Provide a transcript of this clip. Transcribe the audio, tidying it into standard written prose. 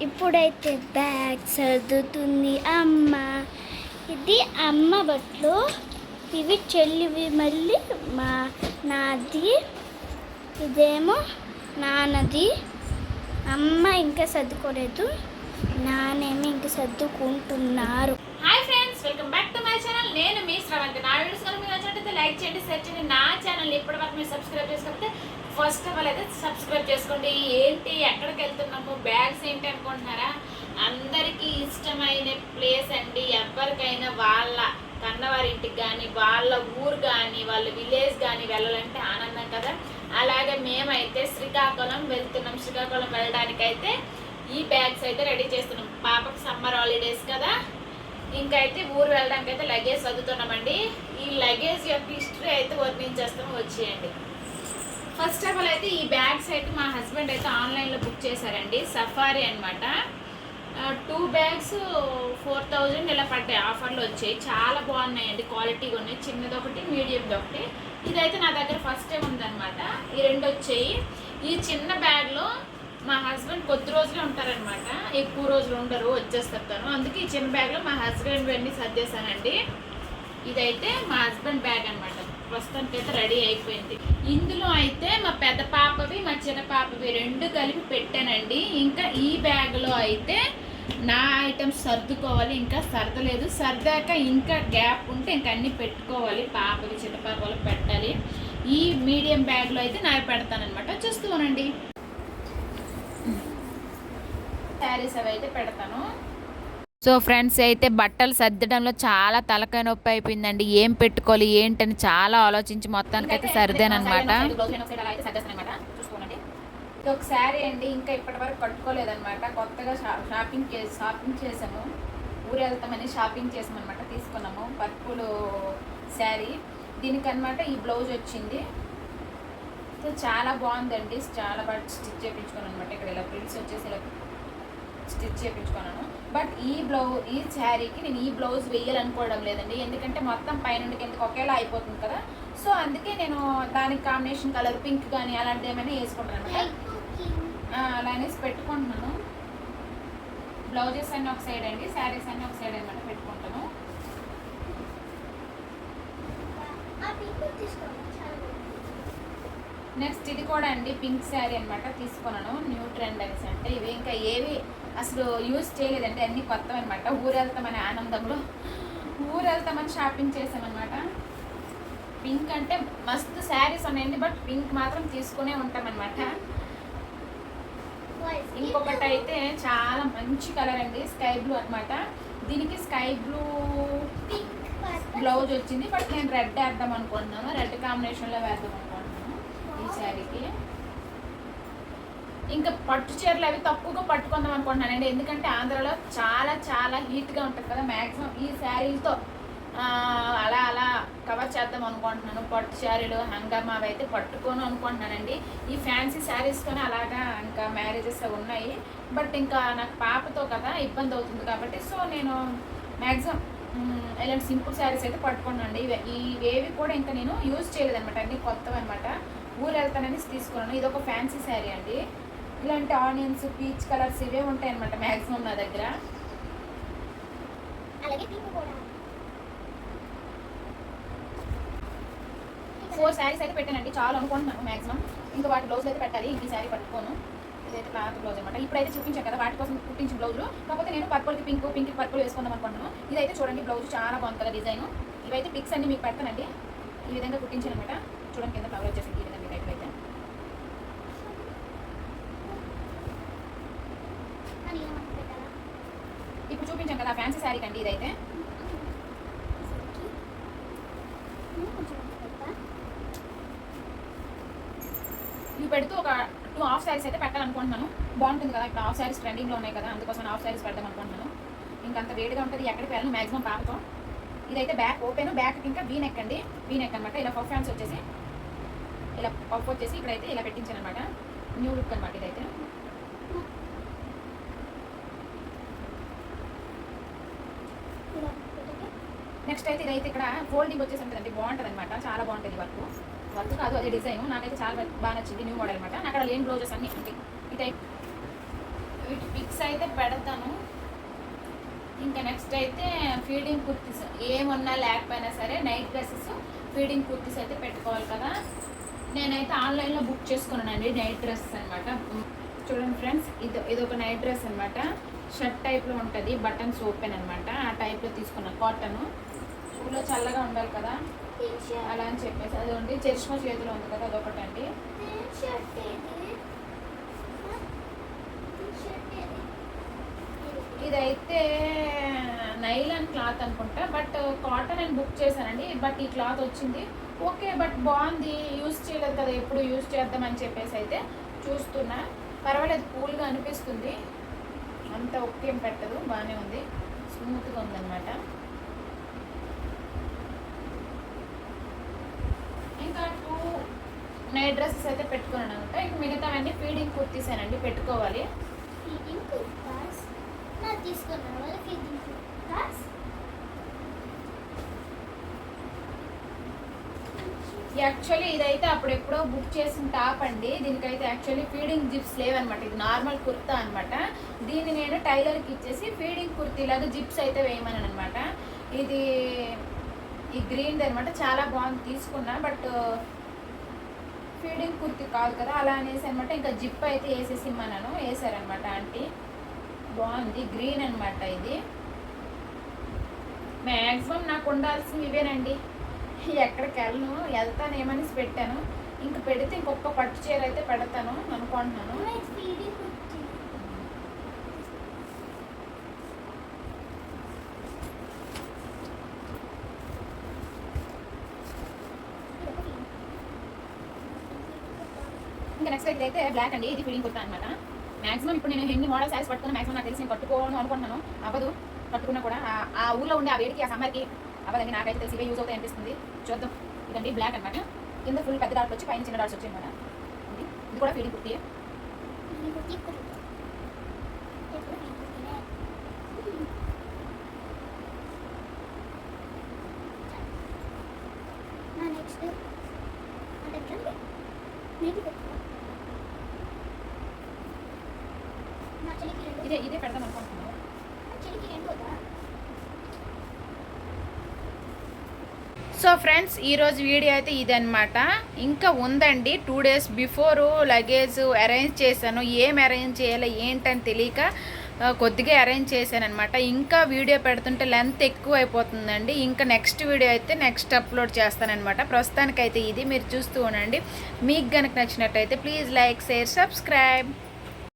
ఇప్పుడైతే బ్యాగ్ సర్దుతుంది అమ్మ. ఇది అమ్మ బట్టలు, ఇవి చెల్లివి, మళ్ళీ నాది, ఇదేమో నాన్నది. అమ్మ ఇంకా సర్దుకోలేదు, నానేమో ఇంకా సర్దుకుంటున్నారు. Hi friends, welcome back to my channel. నేను మీ శ్రవంతి. నా వీడియోస్ కనుక మీరు నచ్చినట్లయితే లైక్ చేయండి, షేర్ చేయండి. నా ఛానల్ ఇప్పటివరకు మీరు సబ్స్క్రైబ్ చేసుకోకపోతే ఫస్ట్ ఆఫ్ ఆల్ అయితే సబ్స్క్రైబ్ చేసుకోండి. ఏంటి ఎక్కడికి వెళ్తున్నాము, బ్యాగ్స్ ఏంటి అనుకుంటున్నారా? అందరికీ ఇష్టమైన ప్లేస్ అండి. ఎవరికైనా వాళ్ళ కన్నవారింటికి కానీ, వాళ్ళ ఊరు కానీ, వాళ్ళ విలేజ్ కానీ వెళ్ళాలంటే ఆనందం కదా. అలాగే మేమైతే శ్రీకాకుళం వెళ్తున్నాం. శ్రీకాకుళం వెళ్ళడానికైతే ఈ బ్యాగ్స్ అయితే రెడీ చేస్తున్నాం. పాపకు సమ్మర్ హాలిడేస్ కదా, ఇంకా అయితే ఊరు వెళ్ళడానికి అయితే లగేజ్ చదువుతున్నామండి. ఈ లగేజ్ యొక్క హిస్టరీ అయితే వర్ణించేస్తాము, వచ్చేయండి. ఫస్ట్ ఆఫ్ ఆల్ అయితే ఈ బ్యాగ్స్ అయితే మా హస్బెండ్ అయితే ఆన్లైన్లో బుక్ చేశారండి. సఫారీ అనమాట. 2 బ్యాగ్స్ 4000 ఇలా పడ్డాయి, ఆఫర్లో వచ్చాయి. చాలా బాగున్నాయండి, క్వాలిటీగా ఉన్నాయి. చిన్నది ఒకటి, మీడియంది ఒకటి. ఇదైతే నా దగ్గర ఫస్ట్ టైం ఉందన్నమాట. ఈ 2 వచ్చాయి. ఈ చిన్న బ్యాగ్లో మా హస్బెండ్ కొద్ది రోజులే ఉంటారనమాట, ఎక్కువ రోజులు ఉండరు, వచ్చేస్తారు తను. అందుకే ఈ చిన్న బ్యాగ్లో మా హస్బెండ్ అన్నీ సర్దేశానండి. ఇదైతే మా హస్బెండ్ బ్యాగ్ అనమాట. ప్రస్తుతానికి అయితే రెడీ అయిపోయింది. ఇందులో అయితే మా పెద్ద పాపవి, మా చిన్న పాపవి 2 కలిపి పెట్టానండి. ఇంకా ఈ బ్యాగ్లో అయితే నా ఐటమ్స్ సర్దుకోవాలి, ఇంకా సర్దలేదు. సర్దాక ఇంకా గ్యాప్ ఉంటే ఇంకా అన్నీ పెట్టుకోవాలి. పాపవి, చిన్న పాపలు పెట్టాలి. ఈ మీడియం బ్యాగ్లో అయితే నావి పెడతానమాట. చూస్తూనండి, శారీస్ అవి అయితే పెడతాను. సో ఫ్రెండ్స్, అయితే బట్టలు సర్దడంలో చాలా తలకాయ నొప్పి అయిపోయిందండి. ఏం పెట్టుకోవాలి ఏంటని చాలా ఆలోచించి మొత్తానికి అయితే సర్దానమాట. చూసుకోండి, ఇది ఒక శారీ అండి. ఇంకా ఇప్పటి వరకు కట్టుకోలేదన్నమాట. కొత్తగా షాపింగ్ చేసాము. ఊరు వెళ్తామని షాపింగ్ చేసామన్నమాట. తీసుకున్నాము పర్పుల్ శారీ. దీనికన్నమాట ఈ బ్లౌజ్ వచ్చింది. సో చాలా బాగుందండి, చాలా బాగా స్టిచ్ చేయించుకున్నాను అనమాట. ఇక్కడ ఇలా ప్రింట్స్ వచ్చేసి ఇలా స్టిచ్ చేయించుకున్నాను. బట్ ఈ శారీకి నేను ఈ బ్లౌజ్ వేయాలనుకోవడం లేదండి, ఎందుకంటే మొత్తం పైనుండి కిందకి ఒకేలా అయిపోతుంది కదా. సో అందుకే నేను దానికి కాంబినేషన్ కలర్ పింక్ కానీ అలాంటివి ఏమైనా వేసుకుంటాను అనమాట. అలా అనేసి పెట్టుకుంటున్నాను. బ్లౌజెస్ అన్నీ ఒక సైడ్ అండి, శారీస్ అన్నీ ఒక సైడ్ అనమాట పెట్టుకుంటాను. నెక్స్ట్ ఇది కూడా అండి పింక్ శారీ అనమాట, తీసుకున్నాను. న్యూ ట్రెండ్ అనేసి, అంటే ఇవి ఇంకా ఏవి అసలు యూజ్ చేయలేదండి, అన్నీ కొత్తవి అనమాట. ఊరు వెళ్తామని ఆనందంలో ఊరు వెళ్తామని షాపింగ్ చేసామన్నమాట. పింక్ అంటే మస్తు శారీస్ ఉన్నాయండి, బట్ పింక్ మాత్రం తీసుకునే ఉంటామన్నమాట. ఇంకొకటి అయితే చాలా మంచి కలర్ అండి, స్కై బ్లూ అనమాట. దీనికి స్కై బ్లూ బ్లౌజ్ వచ్చింది, బట్ నేను రెడ్ వేద్దాం అనుకుంటున్నాను. రెడ్ కాంబినేషన్లో వేద్దాం అనుకుంటున్నాను ఈ శారీకి. ఇంకా పట్టు చీరలు అవి తక్కువగా పట్టుకుందాం అనుకుంటున్నానండి, ఎందుకంటే ఆంధ్రాలో చాలా చాలా హీట్గా ఉంటుంది కదా. మ్యాక్సిమం ఈ శారీలతో అలా అలా కవర్ చేద్దాం అనుకుంటున్నాను. పట్టు శారీలు, హంగామా అవి అయితే పట్టుకోను అనుకుంటున్నానండి. ఈ ఫ్యాన్సీ శారీస్తోనే అలాగా ఇంకా మ్యారేజెస్ ఉన్నాయి. బట్ ఇంకా నాకు పాపతో కదా ఇబ్బంది అవుతుంది కాబట్టి, సో నేను మ్యాక్సిమం ఇలాంటి సింపుల్ శారీస్ అయితే పట్టుకున్నానండి. ఇవేవి కూడా ఇంకా నేను యూజ్ చేయలేదన్నమాట, అన్నీ కొత్తవి అనమాట. ఊరు వెళ్తానని తీసుకున్నాను. ఇది ఒక ఫ్యాన్సీ శారీ అండి. ఇలాంటి ఆనియన్స్, పీచ్ కలర్స్ ఇవే ఉంటాయి అనమాట మ్యాక్సిమం నా దగ్గర. అలాగే పింక్ కూడా 4 శారీస్ అయితే పెట్టానండి, చాలా అనుకుంటున్నాను మ్యాక్సిమం. ఇంకా వాటి బ్లౌజ్ అయితే పెట్టాలి. ఈ శారీ పట్టుకోను. ఇదైతే క్లాత్ బ్లౌజ్ అనమాట. ఇప్పుడైతే చూపించాను కదా వాటి కోసం కుట్టించిన బ్లౌజులు. కాకపోతే నేను పర్పుల్కి పింక్ పర్పుల్ వేసుకుందాం అనుకుంటున్నాను. ఇదైతే చూడండి, బ్లౌజ్ చాలా బాగుంది కదా డిజైన్. ఇవైతే పిక్స్ అన్ని మీకు పెడతానండి. ఈ విధంగా కుట్టించాను అనమాట. చూడండి, కింద ఫ్లవర్ వచ్చేసి ఈ విధంగా టైప్ అయితే. ఇప్పుడు చూపించాం కదా ఫ్యాన్సీ శారీ కండి ఇదైతే. ఇవి పెడుతూ ఒక 2 హాఫ్ శారీస్ అయితే పెట్టాలనుకుంటున్నాను. బాగుంటుంది కదా, ఇప్పుడు హాఫ్ శారీస్ ట్రెండింగ్లో ఉన్నాయి కదా, అందుకోసం హాఫ్ శారీస్ పెడదాం అనుకుంటున్నాను. ఇంకంత వేడిగా ఉంటుంది, ఎక్కడికి వెళ్ళను మ్యాక్సిమం పాపతో. ఇదైతే బ్యాక్ ఓపెన్, బ్యాక్ ఇంకా వీ నెక్ అండి. వీ నెక్ అనమాట. ఇలా పఫ్ హ్యాండ్స్ వచ్చేసి ఇలా పఫ్ వచ్చేసి ఇక్కడైతే ఇలా పెట్టించాను అనమాట. న్యూ లుక్ అనమాట ఇదైతే. నెక్స్ట్ అయితే ఇదైతే ఇక్కడ ఫోల్డింగ్ వచ్చేసి ఉంటుందండి, బాగుంటుంది అనమాట. చాలా బాగుంటుంది వర్క్ కాదు, అదే డిజైన్. నాకైతే చాలా బాగా నచ్చింది. న్యూ మోడల్ అనమాట. నాకు అక్కడ లేని బ్లౌజెస్ అన్నీ ఉంటాయి. ఈ టైప్ పిక్స్ అయితే పెడతాను. ఇంకా నెక్స్ట్ అయితే ఫీడింగ్ కుర్తీస్ ఏమున్నా లేకపోయినా సరే నైట్ డ్రెస్సెస్ ఫీడింగ్ కుర్తీస్ అయితే పెట్టుకోవాలి కదా. నేనైతే ఆన్లైన్లో బుక్ చేసుకున్నానండి నైట్ డ్రెస్సెస్ అనమాట. చూడండి ఫ్రెండ్స్, ఇది ఒక నైట్ డ్రెస్ అనమాట. షర్ట్ టైప్లో ఉంటుంది, బటన్స్ ఓపెన్ అనమాట. ఆ టైప్లో తీసుకున్నాను. కాటన్ ఊళ్ళో చల్లగా ఉండాలి కదా అలా అని చెప్పేసి అది ఉంది. చరిష్మా చేతిలో ఉంది కదా, అదొకటండి. ఇదైతే నైలాన్ క్లాత్ అనుకుంటా, బట్ కాటన్ అని బుక్ చేశానండి. బట్ ఈ క్లాత్ వచ్చింది ఓకే, బట్ బాగుంది. యూజ్ చేయలేదు కదా, ఎప్పుడు యూజ్ చేద్దామని చెప్పేసి అయితే చూస్తున్నా. పర్వాలేదు, కూల్గా అనిపిస్తుంది. అంత ఒకేం పెట్టదు, బాగానే ఉంది, స్మూత్గా ఉందన్నమాట. ఇంకా 2 నైట్ డ్రెస్సెస్ అయితే పెట్టుకున్నాను అనమాట. ఇంక మిగతావన్నీ ఫీడింగ్ కుర్తీసేనండి పెట్టుకోవాలి. ఫీడింగ్ కుర్తాస్ నా తీసుకున్నాను వాళ్ళ ఫీడింగ్ కుర్తాస్. యాక్చువల్లీ ఇదైతే అప్పుడెప్పుడో బుక్ చేసిన టాప్ అండి. దీనికైతే యాక్చువల్లీ ఫీడింగ్ జిప్స్ లేవన్నమాట. ఇది నార్మల్ కుర్తా అనమాట. దీన్ని నేను టైలర్కి ఇచ్చేసి ఫీడింగ్ కుర్తీలాగా జిప్స్ అయితే వేయమన్నాను అనమాట. ఇది ఈ గ్రీన్ది అనమాట, చాలా బాగుంది, తీసుకున్నా. బట్ ఫీడింగ్ కుర్తీ కాదు కదా, అలా అనేసి అనమాట. ఇంకా జిప్ అయితే వేసేసి ఇమ్మన్నాను, వేసారనమాట ఆంటీ. బాగుంది, గ్రీన్ అనమాట. ఇది మ్యాక్సిమం నాకు ఉండాల్సింది ఇవేనండి. ఎక్కడికి వెళ్ళను, వెళ్తానేమనేసి పెట్టాను. ఇంక పెడితే ఇంకొక పట్టు చీర అయితే పెడతాను అనుకుంటున్నాను. ఫీడింగ్ కుర్తీ ఇంకా నెక్స్ట్ అయితే బ్లాక్ అండి. ఇది ఫీడింగ్ కుర్తా అనమాట. మ్యాక్సిమం ఇప్పుడు నేను ఎన్ని మోడల్ శారీస్ పట్టుకున్నా మ్యాక్సిమం నాకు తెలిసి నేను కట్టుకోను అనుకుంటున్నాను. అవ్వదు, కట్టుకున్నా కూడా ఆ ఊళ్ళో ఉండే ఆ వేడికి, ఆ సమ్మర్కి అవ్వదండి. నాకైతే తెలిసి ఇవే యూజ్ అవుతాయి అనిపిస్తుంది. చూద్దాం. ఇదండి బ్లాక్ అనమాట. కింద ఫుల్ పెద్ద డాట్లు వచ్చి పైన చిన్న డాట్స్ వచ్చాయి అనమాట. ఇది కూడా ఫీడింగ్ కుర్తీ. నెక్స్ట్ ఇదే పెడదాం అనుకుంటున్నాను. సో ఫ్రెండ్స్, ఈరోజు వీడియో అయితే ఇదనమాట. ఇంకా ఉందండి. 2 days బిఫోరు లగేజ్ అరేంజ్ చేశాను. ఏం అరేంజ్ చేయాలో ఏంటని తెలియక కొద్దిగా అరేంజ్ చేశాను అనమాట. ఇంకా వీడియో పెడుతుంటే లెంత్ ఎక్కువ అయిపోతుందండి. ఇంకా నెక్స్ట్ వీడియో అయితే నెక్స్ట్ అప్లోడ్ చేస్తానన్నమాట. ప్రస్తుతానికైతే ఇది మీరు చూస్తూ ఉండండి. మీకు కనుక నచ్చినట్టయితే ప్లీజ్ లైక్, షేర్, సబ్స్క్రైబ్.